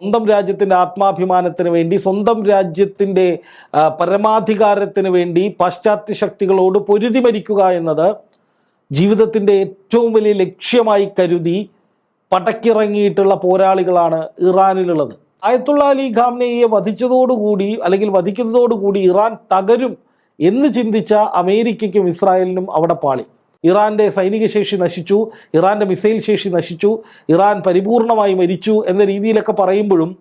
സ്വന്തം രാജ്യത്തിൻ്റെ ആത്മാഭിമാനത്തിന് വേണ്ടി, സ്വന്തം രാജ്യത്തിൻ്റെ പരമാധികാരത്തിന് വേണ്ടി പാശ്ചാത്യ ശക്തികളോട് പൊരുതി മരിക്കുക എന്നത് ജീവിതത്തിൻ്റെ ഏറ്റവും വലിയ ലക്ഷ്യമായി കരുതി പടക്കിറങ്ങിയിട്ടുള്ള പോരാളികളാണ് ഇറാനിലുള്ളത്. ആയത്തുള്ള അലി ഖാംനെയെ വധിച്ചതോടുകൂടി അല്ലെങ്കിൽ വധിക്കുന്നതോടുകൂടി ഇറാൻ തകരും എന്ന് ചിന്തിച്ച അമേരിക്കയ്ക്കും ഇസ്രായേലിനും അവിടെ പാളി. ഇറാൻ്റെ സൈനിക ശേഷി നശിച്ചു, ഇറാൻ്റെ മിസൈൽ ശേഷി നശിച്ചു, ഇറാൻ പരിപൂർണമായി മരിച്ചു എന്ന രീതിയിലൊക്കെ പറയുമ്പോഴും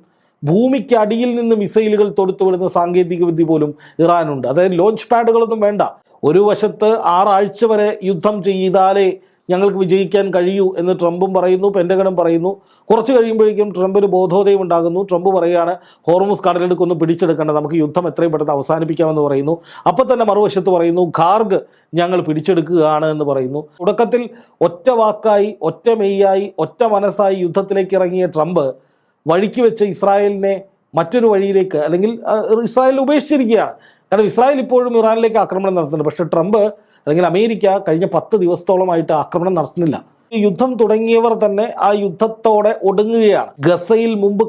ഭൂമിക്ക് അടിയിൽ നിന്ന് മിസൈലുകൾ തൊടുത്തുവിടുന്ന സാങ്കേതിക വിദ്യ പോലും ഇറാനുണ്ട്. അതായത് ലോഞ്ച് പാഡുകളൊന്നും വേണ്ട. ഒരു വശത്ത് 6 ആഴ്ച വരെ യുദ്ധം ചെയ്താലേ ഞങ്ങൾക്ക് വിജയിക്കാൻ കഴിയൂ എന്ന് ട്രംപും പറയുന്നു, പെൻറ്റഗണും പറയുന്നു. കുറച്ച് കഴിയുമ്പോഴേക്കും ട്രംപിന് ബോധോദയം ഉണ്ടാകുന്നു. ട്രംപ് പറയുകയാണ് ഹോർമുസ് കടലെടുക്കൊന്നും പിടിച്ചെടുക്കേണ്ട, നമുക്ക് യുദ്ധം എത്രയും പെട്ടെന്ന് അവസാനിപ്പിക്കാമെന്ന് പറയുന്നു. അപ്പം തന്നെ മറുവശത്ത് പറയുന്നു ഖാർഗ് ഞങ്ങൾ പിടിച്ചെടുക്കുകയാണ് എന്ന് പറയുന്നു. തുടക്കത്തിൽ ഒറ്റ വാക്കായി, ഒറ്റ മെയ്യായി, ഒറ്റ മനസ്സായി യുദ്ധത്തിലേക്ക് ഇറങ്ങിയ ട്രംപ് വഴിക്ക് വെച്ച് ഇസ്രായേലിനെ മറ്റൊരു വഴിയിലേക്ക്, അല്ലെങ്കിൽ ഇസ്രായേലിനെ ഉപേക്ഷിച്ചിരിക്കുകയാണ്. കാരണം ഇസ്രായേൽ ഇപ്പോഴും ഇറാനിലേക്ക് ആക്രമണം നടത്തുന്നുണ്ട്. പക്ഷേ ട്രംപ് അല്ലെങ്കിൽ അമേരിക്ക കഴിഞ്ഞ 10 ദിവസത്തോളമായിട്ട് ആക്രമണം നടത്തുന്നില്ല. ഈ യുദ്ധം തുടങ്ങിയവർ തന്നെ ആ യുദ്ധത്തോടെ ഒടുങ്ങുകയാണ്. ഗസയിൽ മുമ്പ്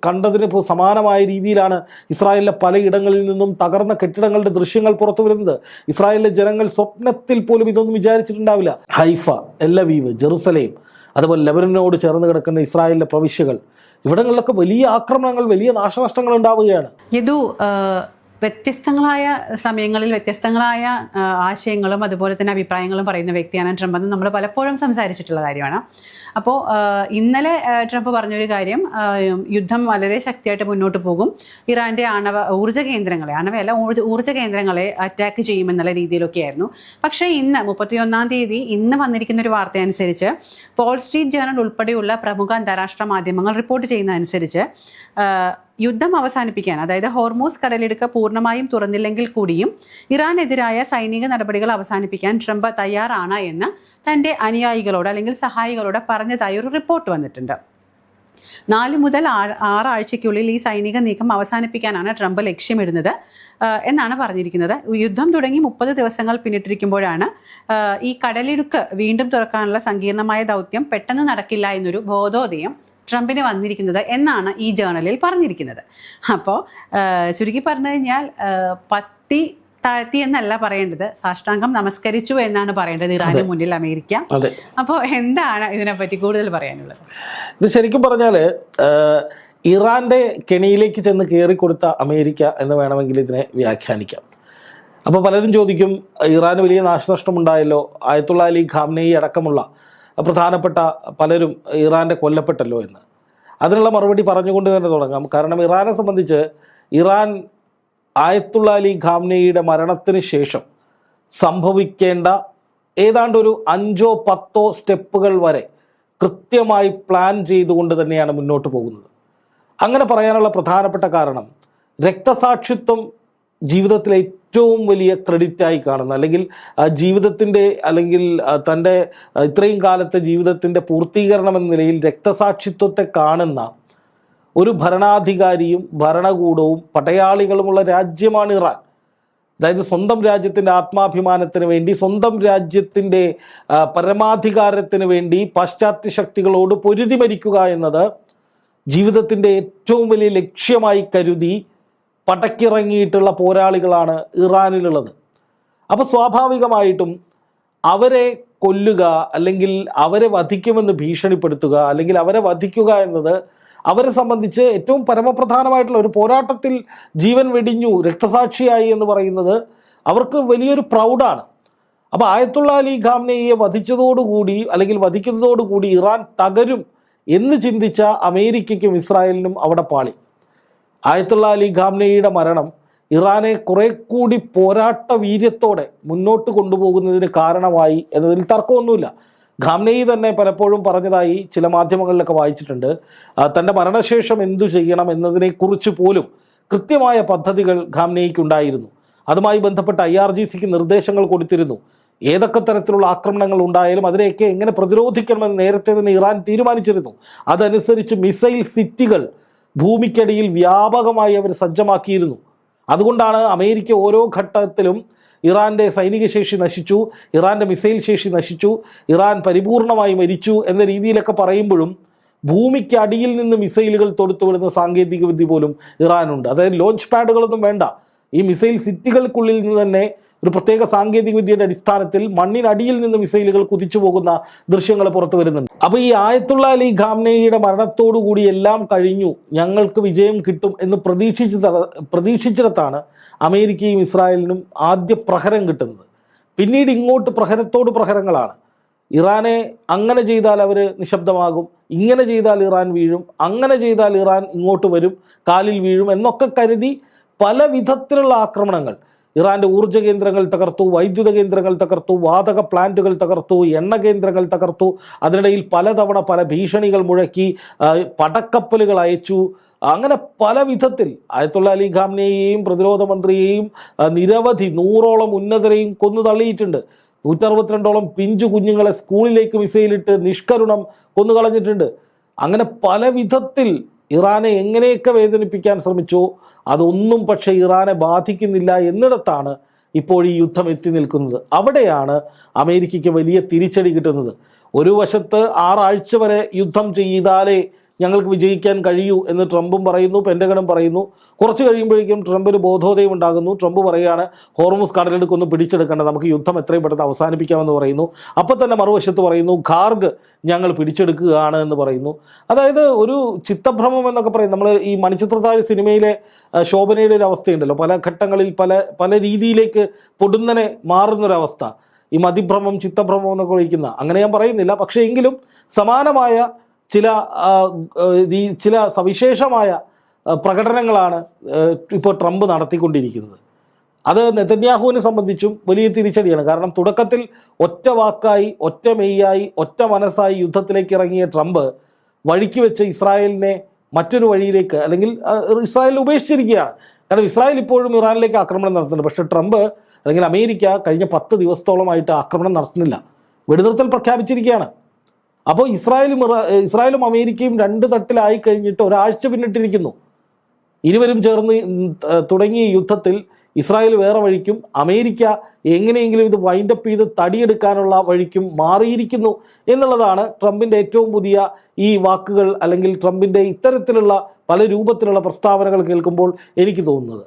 കണ്ടതിന് സമാനമായ രീതിയിലാണ് ഇസ്രായേലിലെ പലയിടങ്ങളിൽ നിന്നും തകർന്ന കെട്ടിടങ്ങളുടെ ദൃശ്യങ്ങൾ പുറത്തു വരുന്നത്. ഇസ്രായേലിലെ ജനങ്ങൾ സ്വപ്നത്തിൽ പോലും ഇതൊന്നും വിചാരിച്ചിട്ടുണ്ടാവില്ല. ഹൈഫ, ടെൽ-അവീവ്, ജെറുസലേം, അതുപോലെ ലെബനനോട് ചേർന്ന് കിടക്കുന്ന ഇസ്രായേലിലെ പ്രവിശ്യകൾ, ഇവിടങ്ങളിലൊക്കെ വലിയ ആക്രമണങ്ങൾ, വലിയ നാശനഷ്ടങ്ങൾ ഉണ്ടാവുകയാണ്. വ്യത്യസ്തങ്ങളായ സമയങ്ങളിൽ വ്യത്യസ്തങ്ങളായ ആശയങ്ങളും അതുപോലെ തന്നെ അഭിപ്രായങ്ങളും പറയുന്ന വ്യക്തിയാണ് ട്രംപ് എന്ന് നമ്മൾ പലപ്പോഴും സംസാരിച്ചിട്ടുള്ള കാര്യമാണ്. അപ്പോൾ ഇന്നലെ ട്രംപ് പറഞ്ഞൊരു കാര്യം, യുദ്ധം വളരെ ശക്തിയായിട്ട് മുന്നോട്ട് പോകും, ഇറാൻ്റെ ഊർജ്ജ കേന്ദ്രങ്ങളെ അറ്റാക്ക് ചെയ്യുമെന്നുള്ള രീതിയിലൊക്കെയായിരുന്നു. പക്ഷേ ഇന്ന് 31-ാം തീയതി ഇന്ന് വന്നിരിക്കുന്ന ഒരു വാർത്ത അനുസരിച്ച് വാൾ സ്ട്രീറ്റ് ജേർണൽ ഉൾപ്പെടെയുള്ള പ്രമുഖ അന്താരാഷ്ട്ര മാധ്യമങ്ങൾ റിപ്പോർട്ട് ചെയ്യുന്നതനുസരിച്ച് യുദ്ധം അവസാനിപ്പിക്കാൻ, അതായത് ഹോർമൂസ് കടലിടുക്ക് പൂർണ്ണമായും തുറന്നില്ലെങ്കിൽ കൂടിയും ഇറാനെതിരായ സൈനിക നടപടികൾ അവസാനിപ്പിക്കാൻ ട്രംപ് തയ്യാറാണ് എന്ന് തൻ്റെ അനുയായികളോട് അല്ലെങ്കിൽ സഹായികളോട് പറഞ്ഞതായി ഒരു റിപ്പോർട്ട് വന്നിട്ടുണ്ട്. 4 മുതൽ 6 ആഴ്ചയ്ക്കുള്ളിൽ ഈ സൈനിക നീക്കം അവസാനിപ്പിക്കാനാണ് ട്രംപ് ലക്ഷ്യമിടുന്നത് എന്നാണ് പറഞ്ഞിരിക്കുന്നത്. യുദ്ധം തുടങ്ങി 30 ദിവസങ്ങൾ പിന്നിട്ടിരിക്കുമ്പോഴാണ് ഈ കടലിടുക്ക് വീണ്ടും തുറക്കാനുള്ള സങ്കീർണമായ ദൗത്യം പെട്ടെന്ന് നടക്കില്ല എന്നൊരു ബോധോദയം ട്രംപിന് വന്നിരിക്കുന്നത് എന്നാണ് ഈ ജേർണലിൽ പറഞ്ഞിരിക്കുന്നത്. അപ്പോൾ ചുരുക്കി പറഞ്ഞു കഴിഞ്ഞാൽ പത്തി താഴ്ത്തി എന്നല്ല പറയേണ്ടത്, സാഷ്ടാംഗം നമസ്കരിച്ചു എന്നാണ് പറയേണ്ടത് ഇറാന് മുന്നിൽ അമേരിക്ക. അപ്പോൾ എന്താണ് ഇതിനെപ്പറ്റി കൂടുതൽ പറയാനുള്ളത്? ഇത് ശരിക്കും പറഞ്ഞാൽ ഇറാൻ്റെ കെണിയിലേക്ക് ചെന്ന് കയറിക്കൊടുത്ത അമേരിക്ക എന്ന് വേണമെങ്കിൽ ഇതിനെ വ്യാഖ്യാനിക്കാം. അപ്പോൾ പലരും ചോദിക്കും, ഇറാന് വലിയ നാശനഷ്ടമുണ്ടായല്ലോ, ആയത്തുള്ള അലി ഖാംനെയി അടക്കമുള്ള പ്രധാനപ്പെട്ട പലരും ഇറാൻ്റെ കൊല്ലപ്പെട്ടല്ലോ എന്ന്. അതിനുള്ള മറുപടി പറഞ്ഞുകൊണ്ട് തന്നെ തുടങ്ങാം. കാരണം ഇറാനെ സംബന്ധിച്ച് ഇറാൻ ആയത്തുള്ള അലി ഖാംനെയുടെ മരണത്തിന് ശേഷം സംഭവിക്കേണ്ട ഏതാണ്ട് ഒരു 5ഓ 10ഓ സ്റ്റെപ്പുകൾ വരെ കൃത്യമായി പ്ലാൻ ചെയ്തുകൊണ്ട് തന്നെയാണ് മുന്നോട്ട് പോകുന്നത്. അങ്ങനെ പറയാനുള്ള പ്രധാനപ്പെട്ട കാരണം രക്തസാക്ഷിത്വം ജീവിതത്തിലെ ഏറ്റവും വലിയ ക്രെഡിറ്റായി കാണുന്ന, അല്ലെങ്കിൽ ജീവിതത്തിൻ്റെ അല്ലെങ്കിൽ തൻ്റെ ഇത്രയും കാലത്തെ ജീവിതത്തിൻ്റെ പൂർത്തീകരണം എന്ന നിലയിൽ രക്തസാക്ഷിത്വത്തെ കാണുന്ന ഒരു ഭരണാധികാരിയും ഭരണകൂടവും പടയാളികളുമുള്ള രാജ്യമാണ് ഇറാൻ. അതായത് സ്വന്തം രാജ്യത്തിൻ്റെ ആത്മാഭിമാനത്തിന് വേണ്ടി, സ്വന്തം രാജ്യത്തിൻ്റെ പരമാധികാരത്തിന് വേണ്ടി പാശ്ചാത്യ ശക്തികളോട് പൊരുതി മരിക്കുക എന്നത് ജീവിതത്തിൻ്റെ ഏറ്റവും വലിയ ലക്ഷ്യമായി കരുതി പടക്കിറങ്ങിയിട്ടുള്ള പോരാളികളാണ് ഇറാനിലുള്ളത്. അപ്പോൾ സ്വാഭാവികമായിട്ടും അവരെ കൊല്ലുക, അല്ലെങ്കിൽ അവരെ വധിക്കുമെന്ന് ഭീഷണിപ്പെടുത്തുക, അല്ലെങ്കിൽ അവരെ വധിക്കുക എന്നത് അവരെ സംബന്ധിച്ച് ഏറ്റവും പരമപ്രധാനമായിട്ടുള്ള ഒരു പോരാട്ടത്തിൽ ജീവൻ വെടിഞ്ഞു, രക്തസാക്ഷിയായി എന്ന് പറയുന്നത് അവർക്ക് വലിയൊരു പ്രൗഡാണ്. അപ്പോൾ ആയത്തുള്ള അലി ഖാംനെയെ വധിച്ചതോടുകൂടി അല്ലെങ്കിൽ വധിക്കുന്നതോടുകൂടി ഇറാൻ തകരും എന്ന് ചിന്തിച്ച അമേരിക്കയ്ക്കും ഇസ്രായേലിനും അവിടെ പാളി. ആയത്തുള്ള അലി ഖാംനെയുടെ മരണം ഇറാനെ കുറെ കൂടി പോരാട്ട വീര്യത്തോടെ മുന്നോട്ട് കൊണ്ടുപോകുന്നതിന് കാരണമായി എന്നതിൽ തർക്കമൊന്നുമില്ല. ഖാംനെയി തന്നെ പലപ്പോഴും പറഞ്ഞതായി ചില മാധ്യമങ്ങളിലൊക്കെ വായിച്ചിട്ടുണ്ട്. തൻ്റെ മരണശേഷം എന്തു ചെയ്യണം എന്നതിനെക്കുറിച്ച് പോലും കൃത്യമായ പദ്ധതികൾ ഖാംനെയിക്കുണ്ടായിരുന്നു. അതുമായി ബന്ധപ്പെട്ട് IRGCക്ക് നിർദ്ദേശങ്ങൾ കൊടുത്തിരുന്നു. ഏതൊക്കെ തരത്തിലുള്ള ആക്രമണങ്ങൾ ഉണ്ടായാലും അതിനെയൊക്കെ എങ്ങനെ പ്രതിരോധിക്കണമെന്ന് നേരത്തെ തന്നെ ഇറാൻ തീരുമാനിച്ചിരുന്നു. അതനുസരിച്ച് മിസൈൽ സിറ്റികൾ ഭൂമിക്കടിയിൽ വ്യാപകമായി അവർ സജ്ജമാക്കിയിരുന്നു. അതുകൊണ്ടാണ് അമേരിക്ക ഓരോ ഘട്ടത്തിലും ഇറാൻ്റെ സൈനിക ശേഷി നശിച്ചു, ഇറാൻ്റെ മിസൈൽ ശേഷി നശിച്ചു, ഇറാൻ പരിപൂർണമായി മരിച്ചു എന്ന രീതിയിലൊക്കെ പറയുമ്പോഴും ഭൂമിക്ക് അടിയിൽ നിന്ന് മിസൈലുകൾ തൊടുത്തുവിടുന്ന സാങ്കേതിക വിദ്യ പോലും ഇറാനുണ്ട്. അതായത് ലോഞ്ച് പാഡുകളൊന്നും വേണ്ട, ഈ മിസൈൽ സിറ്റികൾക്കുള്ളിൽ നിന്ന് തന്നെ ഒരു പ്രത്യേക സാങ്കേതിക വിദ്യയുടെ അടിസ്ഥാനത്തിൽ മണ്ണിനടിയിൽ നിന്ന് മിസൈലുകൾ കുതിച്ചു പോകുന്ന ദൃശ്യങ്ങൾ പുറത്തു വരുന്നുണ്ട്. അപ്പോൾ ഈ ആയത്തുള്ള അലി ഖാംനെയുടെ മരണത്തോടുകൂടി എല്ലാം കഴിഞ്ഞു, ഞങ്ങൾക്ക് വിജയം കിട്ടും എന്ന് പ്രതീക്ഷിച്ചിടത്താണ് അമേരിക്കയും ഇസ്രായേലിനും ആദ്യ പ്രഹരം കിട്ടുന്നത്. പിന്നീട് ഇങ്ങോട്ട് പ്രഹരത്തോട് പ്രഹരങ്ങളാണ്. ഇറാനെ അങ്ങനെ ചെയ്താൽ അവർ നിശബ്ദമാകും, ഇങ്ങനെ ചെയ്താൽ ഇറാൻ വീഴും, അങ്ങനെ ചെയ്താൽ ഇറാൻ ഇങ്ങോട്ട് വരും, കാലിൽ വീഴും എന്നൊക്കെ കരുതി പല വിധത്തിലുള്ള ആക്രമണങ്ങൾ. ഇറാൻ്റെ ഊർജ്ജ കേന്ദ്രങ്ങൾ തകർത്തു, വൈദ്യുത കേന്ദ്രങ്ങൾ തകർത്തു, വാതക പ്ലാന്റുകൾ തകർത്തു, എണ്ണ കേന്ദ്രങ്ങൾ തകർത്തു. അതിനിടയിൽ പലതവണ പല ഭീഷണികൾ മുഴക്കി, പടക്കപ്പലുകൾ അയച്ചു. അങ്ങനെ പല വിധത്തിൽ ആയത്തുള്ള അലി ഖാംനെയെയും പ്രതിരോധ മന്ത്രിയെയും നിരവധി 100ഓളം ഉന്നതരെയും കൊന്നു തള്ളിയിട്ടുണ്ട്. 162ഓളം പിഞ്ചു കുഞ്ഞുങ്ങളെ സ്കൂളിലേക്ക് മിസൈലിട്ട് നിഷ്കരുണം കൊന്നുകളഞ്ഞിട്ടുണ്ട്. അങ്ങനെ പല വിധത്തിൽ ഇറാനെ എങ്ങനെയൊക്കെ വേദനിപ്പിക്കാൻ ശ്രമിച്ചോ അതൊന്നും പക്ഷേ ഇറാനെ ബാധിക്കുന്നില്ല എന്നിടത്താണ് ഇപ്പോൾ ഈ യുദ്ധം എത്തി നിൽക്കുന്നത്. അവിടെയാണ് അമേരിക്കയ്ക്ക് വലിയ തിരിച്ചടി കിട്ടുന്നത്. ഒരു വശത്ത് 6 ആഴ്ച വരെ യുദ്ധം ചെയ്താലേ ഞങ്ങൾക്ക് വിജയിക്കാൻ കഴിയൂ എന്ന് ട്രംപും പറയുന്നു, പെൻറ്റഗണും പറയുന്നു. കുറച്ച് കഴിയുമ്പോഴേക്കും ട്രംപിന് ബോധോദയം ഉണ്ടാകുന്നു. ട്രംപ് പറയുകയാണ് ഹോർമുസ് കടലെടുക്കൊന്നും പിടിച്ചെടുക്കേണ്ട, നമുക്ക് യുദ്ധം എത്രയും പെട്ടെന്ന് അവസാനിപ്പിക്കാമെന്ന് പറയുന്നു. അപ്പോൾ തന്നെ മറുവശത്ത് പറയുന്നു ഖാർഗ് ഞങ്ങൾ പിടിച്ചെടുക്കുകയാണ് എന്ന് പറയുന്നു. അതായത് ഒരു ചിത്തഭ്രമം എന്നൊക്കെ പറയും. നമ്മൾ ഈ മണിച്ചിത്രത്താഴ് സിനിമയിലെ ശോഭനയുടെ ഒരു അവസ്ഥയുണ്ടല്ലോ, പല ഘട്ടങ്ങളിൽ പല രീതിയിലേക്ക് പൊടുന്നനെ മാറുന്നൊരവസ്ഥ, ഈ മതിഭ്രമം ചിത്തഭ്രമം എന്നൊക്കെ വിളിക്കുന്ന, അങ്ങനെ ഞാൻ പറയുന്നില്ല. പക്ഷേ എങ്കിലും സമാനമായ ചില സവിശേഷമായ പ്രകടനങ്ങളാണ് ഇപ്പോൾ ട്രംപ് നടത്തിക്കൊണ്ടിരിക്കുന്നത്. അത് നെതന്യാഹുവിനെ സംബന്ധിച്ചും വലിയ തിരിച്ചടിയാണ്. കാരണം തുടക്കത്തിൽ ഒറ്റ വാക്കായി, ഒറ്റ മെയ്യായി, ഒറ്റ മനസ്സായി യുദ്ധത്തിലേക്ക് ഇറങ്ങിയ ട്രംപ് വഴിക്ക് വെച്ച് ഇസ്രായേലിനെ മറ്റൊരു വഴിയിലേക്ക്, അല്ലെങ്കിൽ ഇസ്രായേലിനെ ഉപേക്ഷിച്ചിരിക്കുകയാണ്. കാരണം ഇസ്രായേൽ ഇപ്പോഴും ഇറാനിലേക്ക് ആക്രമണം നടത്തുന്നുണ്ട്. പക്ഷേ ട്രംപ് അല്ലെങ്കിൽ അമേരിക്ക കഴിഞ്ഞ 10 ദിവസത്തോളമായിട്ട് ആക്രമണം നടത്തുന്നില്ല, വെടിനിർത്തൽ പ്രഖ്യാപിച്ചിരിക്കുകയാണ്. അപ്പോൾ ഇസ്രായേലും അമേരിക്കയും 2 തട്ടിലായി കഴിഞ്ഞിട്ട് ഒരാഴ്ച പിന്നിട്ടിരിക്കുന്നു. ഇരുവരും ചേർന്ന് തുടങ്ങിയ യുദ്ധത്തിൽ ഇസ്രായേൽ വേറെ വഴിക്കും അമേരിക്ക എങ്ങനെയെങ്കിലും ഇത് വൈൻഡപ്പ് ചെയ്ത് തടിയെടുക്കാനുള്ള വഴിക്കും മാറിയിരിക്കുന്നു എന്നുള്ളതാണ് ട്രംപിൻ്റെ ഏറ്റവും പുതിയ ഈ വാക്കുകൾ, അല്ലെങ്കിൽ ട്രംപിൻ്റെ ഇത്തരത്തിലുള്ള പല രൂപത്തിലുള്ള പ്രസ്താവനകൾ കേൾക്കുമ്പോൾ എനിക്ക് തോന്നുന്നത്.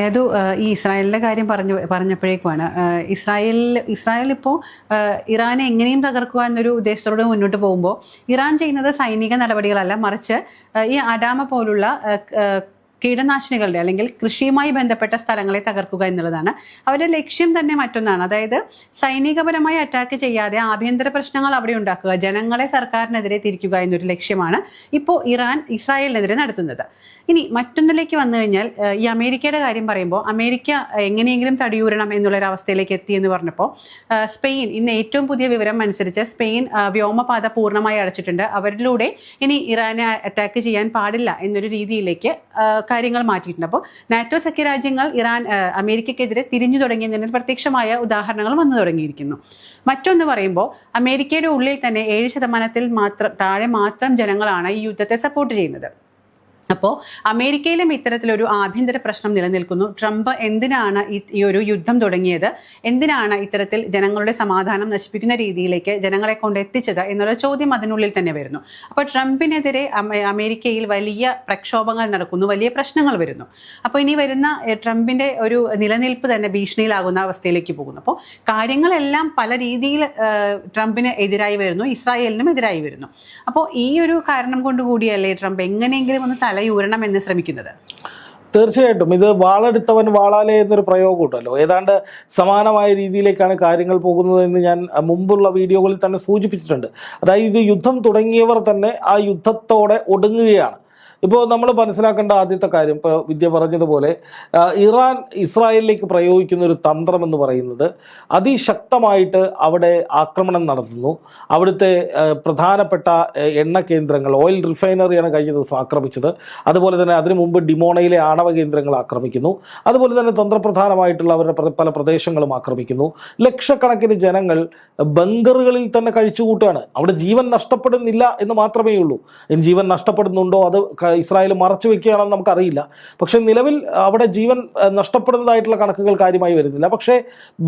ഏതു ഈ ഇസ്രായേലിൻ്റെ കാര്യം പറഞ്ഞപ്പോഴേക്കുമാണ് ഇസ്രായേൽ ഇപ്പോൾ ഇറാനെ എങ്ങനെയും തകർക്കുക എന്നൊരു ഉദ്ദേശത്തോടെ മുന്നോട്ട് പോകുമ്പോൾ ഇറാൻ ചെയ്യുന്നത് സൈനിക നടപടികളല്ല, മറിച്ച് ഈ അഡാമ പോലുള്ള കീടനാശിനികളുടെ അല്ലെങ്കിൽ കൃഷിയുമായി ബന്ധപ്പെട്ട സ്ഥലങ്ങളെ തകർക്കുക എന്നുള്ളതാണ്. അവരുടെ ലക്ഷ്യം തന്നെ മറ്റൊന്നാണ്. അതായത് സൈനികപരമായി അറ്റാക്ക് ചെയ്യാതെ ആഭ്യന്തര പ്രശ്നങ്ങൾ അവിടെ ഉണ്ടാക്കുക, ജനങ്ങളെ സർക്കാരിനെതിരെ തിരിക്കുക എന്നൊരു ലക്ഷ്യമാണ് ഇപ്പോൾ ഇറാൻ ഇസ്രായേലിനെതിരെ നടത്തുന്നത്. ഇനി മറ്റൊന്നിലേക്ക് വന്നു കഴിഞ്ഞാൽ ഈ അമേരിക്കയുടെ കാര്യം പറയുമ്പോൾ അമേരിക്ക എങ്ങനെയെങ്കിലും തടിയൂരണം എന്നുള്ളൊരവസ്ഥയിലേക്ക് എത്തി എന്ന് പറഞ്ഞപ്പോൾ സ്പെയിൻ ഇന്ന് ഏറ്റവും പുതിയ വിവരം അനുസരിച്ച് സ്പെയിൻ വ്യോമപാത പൂർണ്ണമായി അടച്ചിട്ടുണ്ട്. അവരിലൂടെ ഇനി ഇറാനെ അറ്റാക്ക് ചെയ്യാൻ പാടില്ല എന്നൊരു രീതിയിലേക്ക് കാര്യങ്ങൾ മാറ്റിയിട്ടുണ്ട്. അപ്പോൾ നാറ്റോ സഖ്യരാജ്യങ്ങൾ അമേരിക്കയ്ക്കെതിരെ തിരിഞ്ഞു തുടങ്ങിയതിന് പ്രത്യക്ഷമായ ഉദാഹരണങ്ങൾ വന്നു തുടങ്ങിയിരിക്കുന്നു. മറ്റൊന്ന് പറയുമ്പോൾ അമേരിക്കയുടെ ഉള്ളിൽ തന്നെ 7% താഴെ മാത്രം ജനങ്ങളാണ് ഈ യുദ്ധത്തെ സപ്പോർട്ട് ചെയ്യുന്നത്. അപ്പോൾ അമേരിക്കയിലും ഇത്തരത്തിലൊരു ആഭ്യന്തര പ്രശ്നം നിലനിൽക്കുന്നു. ട്രംപ് എന്തിനാണ് ഈ ഒരു യുദ്ധം തുടങ്ങിയത്, എന്തിനാണ് ഇത്തരത്തിൽ ജനങ്ങളുടെ സമാധാനം നശിപ്പിക്കുന്ന രീതിയിലേക്ക് ജനങ്ങളെ കൊണ്ട് എത്തിച്ചത് എന്നുള്ള ചോദ്യം അതിനുള്ളിൽ തന്നെ വരുന്നു. അപ്പോൾ ട്രംപിനെതിരെ അമേരിക്കയിൽ വലിയ പ്രക്ഷോഭങ്ങൾ നടക്കുന്നു, വലിയ പ്രശ്നങ്ങൾ വരുന്നു. അപ്പോൾ ഇനി വരുന്ന ട്രംപിൻ്റെ ഒരു നിലനിൽപ്പ് തന്നെ ഭീഷണിയിലാകുന്ന അവസ്ഥയിലേക്ക് പോകുന്നു. അപ്പോൾ കാര്യങ്ങളെല്ലാം പല രീതിയിൽ ട്രംപിന് എതിരായി വരുന്നു, ഇസ്രായേലിനും എതിരായി വരുന്നു. അപ്പോൾ ഈ ഒരു കാരണം കൊണ്ടുകൂടിയല്ലേ ട്രംപ് എങ്ങനെയെങ്കിലും ഒന്ന് തലയൂരണം എന്ന് ശ്രമിക്കുന്നത്? തീർച്ചയായിട്ടും ഇത് വാളെടുത്തവൻ വാളാലെ എന്നൊരു പ്രയോഗം ഉണ്ടല്ലോ, ഏതാണ്ട് സമാനമായ രീതിയിലേക്കാണ് കാര്യങ്ങൾ പോകുന്നതെന്ന് ഞാൻ മുമ്പുള്ള വീഡിയോകളിൽ തന്നെ സൂചിപ്പിച്ചിട്ടുണ്ട്. അതായത് ഇത് യുദ്ധം തുടങ്ങിയവർ തന്നെ ആ യുദ്ധത്തോടെ ഒടുങ്ങുകയാണ്. ഇപ്പോൾ നമ്മൾ മനസ്സിലാക്കേണ്ട ആദ്യത്തെ കാര്യം, ഇപ്പോൾ വിദ്യ പറഞ്ഞതുപോലെ ഇറാൻ ഇസ്രായേലിലേക്ക് പ്രയോഗിക്കുന്ന ഒരു തന്ത്രം എന്ന് പറയുന്നത് അതിശക്തമായിട്ട് അവിടെ ആക്രമണം നടത്തുന്നു. അവിടുത്തെ പ്രധാനപ്പെട്ട എണ്ണ കേന്ദ്രങ്ങൾ, ഓയിൽ റിഫൈനറിയാണ് കഴിഞ്ഞ ദിവസം ആക്രമിച്ചത്. അതുപോലെ തന്നെ അതിനു മുമ്പ് ഡിമോണയിലെ ആണവ കേന്ദ്രങ്ങൾ ആക്രമിക്കുന്നു. അതുപോലെ തന്നെ തന്ത്രപ്രധാനമായിട്ടുള്ള അവരുടെ പല പ്രദേശങ്ങളും ആക്രമിക്കുന്നു. ലക്ഷക്കണക്കിന് ജനങ്ങൾ ബങ്കറുകളിൽ തന്നെ കഴിച്ചുകൂട്ടുകയാണ്. അവിടെ ജീവൻ നഷ്ടപ്പെടുന്നില്ല എന്ന് മാത്രമേ ഉള്ളൂ. ഇനി ജീവൻ നഷ്ടപ്പെടുന്നുണ്ടോ അത് ഇസ്രായേൽ മറച്ചു വെക്കുകയാണെന്ന് നമുക്കറിയില്ല. പക്ഷേ നിലവിൽ അവിടെ ജീവൻ നഷ്ടപ്പെടുന്നതായിട്ടുള്ള കണക്കുകൾ കാര്യമായി വരുന്നില്ല. പക്ഷേ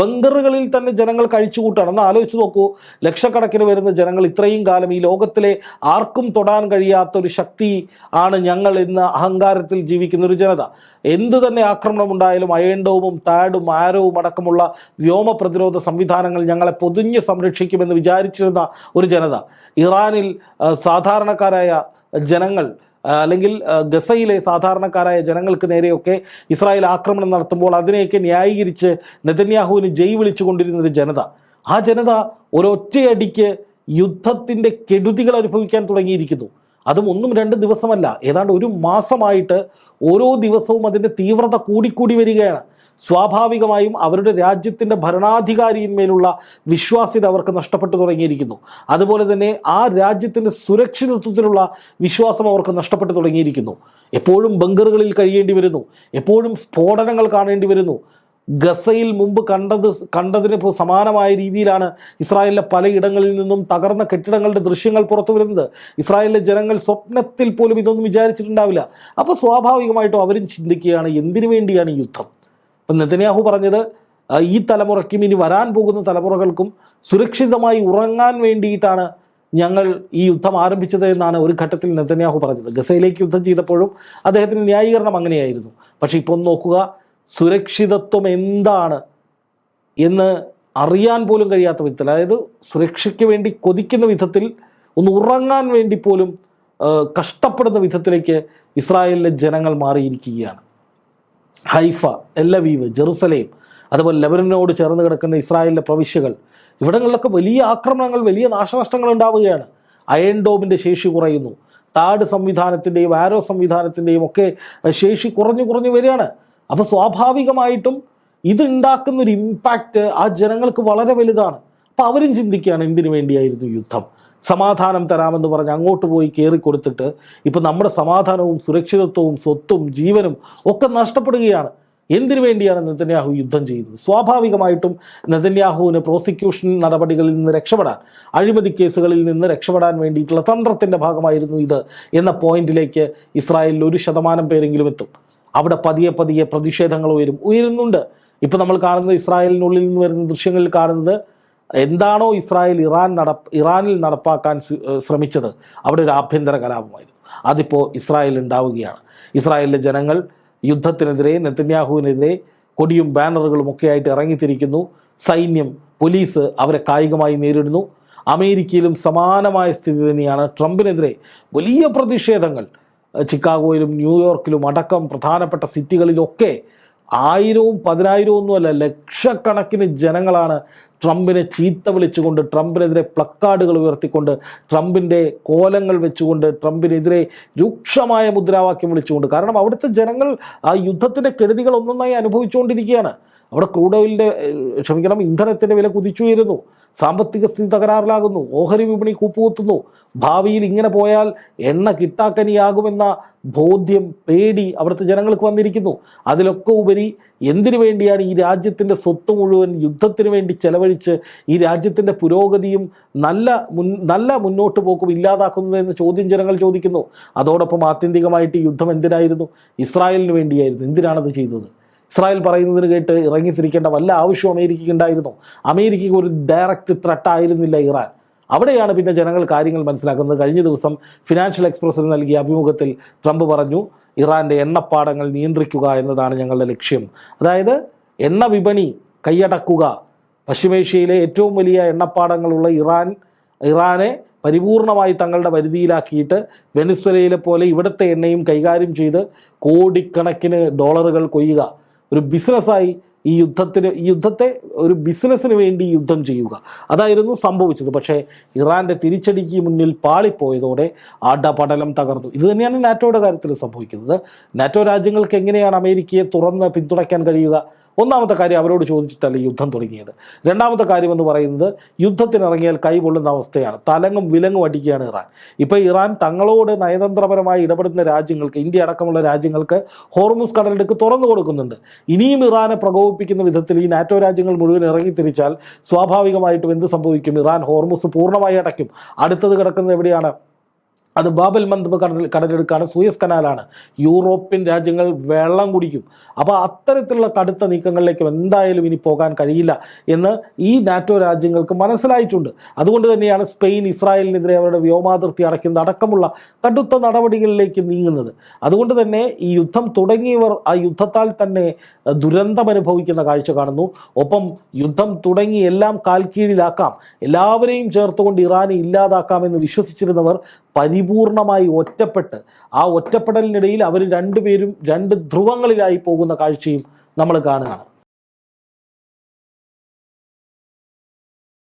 ബങ്കറുകളിൽ തന്നെ ജനങ്ങൾ കഴിച്ചുകൂട്ടാണെന്ന് ആലോചിച്ച് നോക്കൂ. ലക്ഷക്കണക്കിന് വരുന്ന ജനങ്ങൾ ഇത്രയും കാലം ഈ ലോകത്തിലെ ആർക്കും തൊടാൻ കഴിയാത്തൊരു ശക്തി ആണ് ഞങ്ങൾ എന്ന അഹങ്കാരത്തിൽ ജീവിക്കുന്ന ഒരു ജനത. എന്ത് തന്നെ ആക്രമണം ഉണ്ടായാലും അയൺ ഡോമും താഡും ആരോവും അടക്കമുള്ള വ്യോമ പ്രതിരോധ സംവിധാനങ്ങൾ ഞങ്ങളെ പൊതിഞ്ഞ് സംരക്ഷിക്കുമെന്ന് വിചാരിച്ചിരുന്ന ഒരു ജനത. ഇറാനിൽ സാധാരണക്കാരായ ജനങ്ങൾ അല്ലെങ്കിൽ ഗസയിലെ സാധാരണക്കാരായ ജനങ്ങൾക്ക് നേരെയൊക്കെ ഇസ്രായേൽ ആക്രമണം നടത്തുമ്പോൾ അതിനെയൊക്കെ ന്യായീകരിച്ച് നെതന്യാഹുവിന് ജയ് വിളിച്ചുകൊണ്ടിരുന്നൊരു ജനത, ആ ജനത ഒരൊറ്റയടിക്ക് യുദ്ധത്തിൻ്റെ കെടുതികൾ അനുഭവിക്കാൻ തുടങ്ങിയിരിക്കുന്നു. അതും 1-2 ദിവസമല്ല, ഏതാണ്ട് 1 മാസമായിട്ട് ഓരോ ദിവസവും അതിൻ്റെ തീവ്രത കൂടിക്കൂടി വരികയാണ്. സ്വാഭാവികമായും അവരുടെ രാജ്യത്തിൻ്റെ ഭരണാധികാരിയിന്മേലുള്ള വിശ്വാസ്യത അവർക്ക് നഷ്ടപ്പെട്ടു തുടങ്ങിയിരിക്കുന്നു. അതുപോലെ തന്നെ ആ രാജ്യത്തിൻ്റെ സുരക്ഷിതത്വത്തിലുള്ള വിശ്വാസം അവർക്ക് നഷ്ടപ്പെട്ടു തുടങ്ങിയിരിക്കുന്നു. എപ്പോഴും കഴിയേണ്ടി വരുന്നു, എപ്പോഴും സ്ഫോടനങ്ങൾ കാണേണ്ടി വരുന്നു. ഗസയിൽ മുമ്പ് കണ്ടതിന് സമാനമായ രീതിയിലാണ് ഇസ്രായേലിലെ പലയിടങ്ങളിൽ നിന്നും തകർന്ന കെട്ടിടങ്ങളുടെ ദൃശ്യങ്ങൾ പുറത്തു വരുന്നത്. ഇസ്രായേലിലെ ജനങ്ങൾ സ്വപ്നത്തിൽ പോലും ഇതൊന്നും വിചാരിച്ചിട്ടുണ്ടാവില്ല. അപ്പോൾ സ്വാഭാവികമായിട്ടും അവരും ചിന്തിക്കുകയാണ്, എന്തിനു വേണ്ടിയാണ് ഈ യുദ്ധം? ഇപ്പം നെതന്യാഹു പറഞ്ഞത് ഈ തലമുറയ്ക്കും ഇനി വരാൻ പോകുന്ന തലമുറകൾക്കും സുരക്ഷിതമായി ഉറങ്ങാൻ വേണ്ടിയിട്ടാണ് ഞങ്ങൾ ഈ യുദ്ധം ആരംഭിച്ചത് എന്നാണ് ഒരു ഘട്ടത്തിൽ നെതന്യാഹു പറഞ്ഞത്. ഗസയിലേക്ക് യുദ്ധം ചെയ്തപ്പോഴും അദ്ദേഹത്തിൻ്റെ ന്യായീകരണം അങ്ങനെയായിരുന്നു. പക്ഷേ ഇപ്പോൾ നോക്കുക, സുരക്ഷിതത്വം എന്താണ് എന്ന് അറിയാൻ പോലും കഴിയാത്ത വിധത്തിൽ, അതായത് സുരക്ഷയ്ക്ക് വേണ്ടി കൊതിക്കുന്ന വിധത്തിൽ, ഒന്ന് ഉറങ്ങാൻ വേണ്ടി പോലും കഷ്ടപ്പെടുന്ന വിധത്തിലേക്ക് ഇസ്രായേലിലെ ജനങ്ങൾ മാറിയിരിക്കുകയാണ്. ഹൈഫ, ടെൽ-അവീവ്, ജെറുസലേം, അതുപോലെ ലെബനനോട് ചേർന്ന് കിടക്കുന്ന ഇസ്രായേലിലെ പ്രവിശ്യകൾ, ഇവിടങ്ങളിലൊക്കെ വലിയ ആക്രമണങ്ങൾ, വലിയ നാശനഷ്ടങ്ങൾ ഉണ്ടാവുകയാണ്. അയൺ ഡോമിൻ്റെ ശേഷി കുറയുന്നു, താഡ് സംവിധാനത്തിൻ്റെയും ആരോ സംവിധാനത്തിൻ്റെയും ഒക്കെ ശേഷി കുറഞ്ഞു വരികയാണ്. അപ്പോൾ സ്വാഭാവികമായിട്ടും ഇതുണ്ടാക്കുന്നൊരു ഇമ്പാക്റ്റ് ആ ജനങ്ങൾക്ക് വളരെ വലുതാണ്. അപ്പോൾ അവരും ചിന്തിക്കുകയാണ്, എന്തിനു വേണ്ടിയായിരുന്നു യുദ്ധം? സമാധാനം തരാമെന്ന് പറഞ്ഞ് അങ്ങോട്ട് പോയി കയറി കൊടുത്തിട്ട് ഇപ്പം നമ്മുടെ സമാധാനവും സുരക്ഷിതത്വവും സ്വത്തും ജീവനും ഒക്കെ നഷ്ടപ്പെടുകയാണ്. എന്തിനു വേണ്ടിയാണ് നെതന്യാഹു യുദ്ധം ചെയ്യുന്നത്? സ്വാഭാവികമായിട്ടും നെതന്യാഹുവിന് പ്രോസിക്യൂഷൻ നടപടികളിൽ നിന്ന് രക്ഷപ്പെടാൻ, അഴിമതി കേസുകളിൽ നിന്ന് രക്ഷപ്പെടാൻ വേണ്ടിയിട്ടുള്ള തന്ത്രത്തിൻ്റെ ഭാഗമായിരുന്നു ഇത് എന്ന പോയിന്റിലേക്ക് ഇസ്രായേലിൽ 1% പേരെങ്കിലും എത്തും. അവിടെ പതിയെ പ്രതിഷേധങ്ങൾ ഉയരുന്നുണ്ട്. ഇപ്പം നമ്മൾ കാണുന്നത്, ഇസ്രായേലിനുള്ളിൽ നിന്ന് വരുന്ന ദൃശ്യങ്ങളിൽ കാണുന്നത്, എന്താണോ ഇറാനിൽ നടപ്പാക്കാൻ ശ്രമിച്ചത് അവിടെ ഒരു ആഭ്യന്തര കലാപമായിരുന്നു. അതിപ്പോൾ ഇസ്രായേൽ ഉണ്ടാവുകയാണ്. ഇസ്രായേലിലെ ജനങ്ങൾ യുദ്ധത്തിനെതിരെ, നെതന്യാഹുവിനെതിരെ കൊടിയും ബാനറുകളും ഒക്കെ ആയിട്ട് ഇറങ്ങിത്തിരിക്കുന്നു. സൈന്യം, പോലീസ് അവരെ കായികമായി നേരിടുന്നു. അമേരിക്കയിലും സമാനമായ സ്ഥിതി തന്നെയാണ്. ട്രംപിനെതിരെ വലിയ പ്രതിഷേധങ്ങൾ ചിക്കാഗോയിലും ന്യൂയോർക്കിലും അടക്കം പ്രധാനപ്പെട്ട സിറ്റികളിലൊക്കെ 1000-ഉം 10,000-ഉം ഒന്നുമല്ല, ലക്ഷക്കണക്കിന് ജനങ്ങളാണ് ട്രംപിനെ ചീത്ത വിളിച്ചുകൊണ്ട്, ട്രംപിനെതിരെ പ്ലക്കാർഡുകൾ ഉയർത്തിക്കൊണ്ട്, ട്രംപിൻ്റെ കോലങ്ങൾ വെച്ചുകൊണ്ട്, ട്രംപിനെതിരെ രൂക്ഷമായ മുദ്രാവാക്യം വിളിച്ചുകൊണ്ട്. കാരണം അവിടുത്തെ ജനങ്ങൾ ആ യുദ്ധത്തിൻ്റെ കെടുതികൾ ഒന്നൊന്നായി അനുഭവിച്ചുകൊണ്ടിരിക്കുകയാണ്. അവിടെ ക്രൂഡ് ഓയിലിൻ്റെ ഇന്ധനത്തിൻ്റെ വില കുതിച്ചുയരുന്നു, സാമ്പത്തിക സ്ഥിതി തകരാറിലാകുന്നു, ഓഹരി വിപണി കൂപ്പുകുത്തുന്നു. ഭാവിയിൽ ഇങ്ങനെ പോയാൽ എണ്ണ കിട്ടാക്കനിയാകുമെന്ന ബോധ്യം, പേടി അവിടുത്തെ ജനങ്ങൾക്ക് വന്നിരിക്കുന്നു. അതിലൊക്കെ ഉപരി എന്തിനു വേണ്ടിയാണ് ഈ രാജ്യത്തിൻ്റെ സ്വത്ത് മുഴുവൻ യുദ്ധത്തിന് വേണ്ടി ചെലവഴിച്ച് ഈ രാജ്യത്തിൻ്റെ പുരോഗതിയും നല്ല മുന്നോട്ട് പോക്കും ഇല്ലാതാക്കുന്നതെന്ന് ചോദ്യം ജനങ്ങൾ ചോദിക്കുന്നു. അതോടൊപ്പം ആത്യന്തികമായിട്ട് ഈ യുദ്ധം എന്തിനായിരുന്നു? ഇസ്രായേലിന് വേണ്ടിയായിരുന്നു. എന്തിനാണത് ചെയ്തത്? ഇസ്രായേൽ പറയുന്നതിന് കേട്ട് ഇറങ്ങിത്തിരിക്കേണ്ട വല്ല ആവശ്യവും അമേരിക്കയ്ക്ക് ഉണ്ടായിരുന്നോ? അമേരിക്കയ്ക്ക് ഒരു ഡയറക്റ്റ് ത്രെട്ട് ആയിരുന്നില്ല ഇറാൻ. അവിടെയാണ് പിന്നെ ജനങ്ങൾ കാര്യങ്ങൾ മനസ്സിലാക്കുന്നത്. കഴിഞ്ഞ ദിവസം ഫിനാൻഷ്യൽ എക്സ്പ്രസിന് നൽകിയ അഭിമുഖത്തിൽ ട്രംപ് പറഞ്ഞു, ഇറാൻ്റെ എണ്ണപ്പാടങ്ങൾ നിയന്ത്രിക്കുക എന്നതാണ് ഞങ്ങളുടെ ലക്ഷ്യം. അതായത് എണ്ണ വിപണി കൈയടക്കുക. പശ്ചിമേഷ്യയിലെ ഏറ്റവും വലിയ എണ്ണപ്പാടങ്ങളുള്ള ഇറാനെ പരിപൂർണമായി തങ്ങളുടെ വരുതിയിലാക്കിയിട്ട് വെനിസ്വേലയിലെ പോലെ ഇവിടുത്തെ എണ്ണയും കൈകാര്യം ചെയ്ത് കോടിക്കണക്കിന് ഡോളറുകൾ കൊയ്യുക. ഒരു ബിസിനസ്സായി ഈ യുദ്ധത്തെ ഒരു ബിസിനസ്സിന് വേണ്ടി യുദ്ധം ചെയ്യുക, അതായിരുന്നു സംഭവിച്ചത്. പക്ഷേ ഇറാൻ്റെ തിരിച്ചടിക്ക് മുന്നിൽ പാളിപ്പോയതോടെ അടപടലം തകർന്നു. ഇത് തന്നെയാണ് നാറ്റോയുടെ കാര്യത്തിൽ സംഭവിക്കുന്നത്. നാറ്റോ രാജ്യങ്ങൾക്ക് എങ്ങനെയാണ് അമേരിക്കയെ തുറന്ന് പിന്തുണയ്ക്കാൻ കഴിയുക? ഒന്നാമത്തെ കാര്യം, അവരോട് ചോദിച്ചിട്ടല്ല യുദ്ധം തുടങ്ങിയത്. രണ്ടാമത്തെ കാര്യം എന്ന് പറയുന്നത്, യുദ്ധത്തിനിറങ്ങിയാൽ കൈകൊള്ളുന്ന അവസ്ഥയാണ്. തലങ്ങും വിലങ്ങും അടിക്കുകയാണ് ഇറാൻ. ഇപ്പോൾ ഇറാൻ തങ്ങളോട് നയതന്ത്രപരമായി ഇടപെടുന്ന രാജ്യങ്ങൾക്ക്, ഇന്ത്യ അടക്കമുള്ള രാജ്യങ്ങൾക്ക് ഹോർമുസ് കടലിടുക്ക് തുറന്നു കൊടുക്കുന്നുണ്ട്. ഇനിയും ഇറാനെ പ്രകോപിപ്പിക്കുന്ന വിധത്തിൽ ഈ നാറ്റോ രാജ്യങ്ങൾ മുഴുവൻ ഇറങ്ങിത്തിരിച്ചാൽ സ്വാഭാവികമായിട്ടും എന്ത് സംഭവിക്കും? ഇറാൻ ഹോർമുസ് പൂർണ്ണമായി അടയ്ക്കും. അടുത്തത് കിടക്കുന്നത് എവിടെയാണ്? അത് ബാബൽ മന്ദബ് കടലെടുക്കാണ്, സൂയസ് കനാലാണ്, യൂറോപ്യൻ രാജ്യങ്ങൾ വെള്ളം കുടിക്കും. അപ്പോൾ അത്തരത്തിലുള്ള കടുത്ത നീക്കങ്ങളിലേക്ക് എന്തായാലും ഇനി പോകാൻ കഴിയില്ല എന്ന് ഈ നാറ്റോ രാജ്യങ്ങൾക്ക് മനസ്സിലായിട്ടുണ്ട്. അതുകൊണ്ട് തന്നെയാണ് സ്പെയിൻ ഇസ്രായേലിനെതിരെ അവരുടെ വ്യോമാതിർത്തി അടയ്ക്കുന്ന അടക്കമുള്ള കടുത്ത നടപടികളിലേക്ക് നീങ്ങുന്നത്. അതുകൊണ്ട് തന്നെ ഈ യുദ്ധം തുടങ്ങിയവർ ആ യുദ്ധത്താൽ തന്നെ ദുരന്തം അനുഭവിക്കുന്ന കാഴ്ച കാണുന്നു. ഒപ്പം യുദ്ധം തുടങ്ങി എല്ലാം കാൽക്കീഴിലാക്കാം, എല്ലാവരെയും ചേർത്തുകൊണ്ട് ഇറാനെ ഇല്ലാതാക്കാമെന്ന് വിശ്വസിച്ചിരുന്നവർ പരിപൂർണമായി ഒറ്റപ്പെട്ട് ആ ഒറ്റപ്പെടലിനിടയിൽ അവർ രണ്ടുപേരും രണ്ട് ധ്രുവങ്ങളിലായി പോകുന്ന കാഴ്ചയും നമ്മൾ കാണുകയാണ്.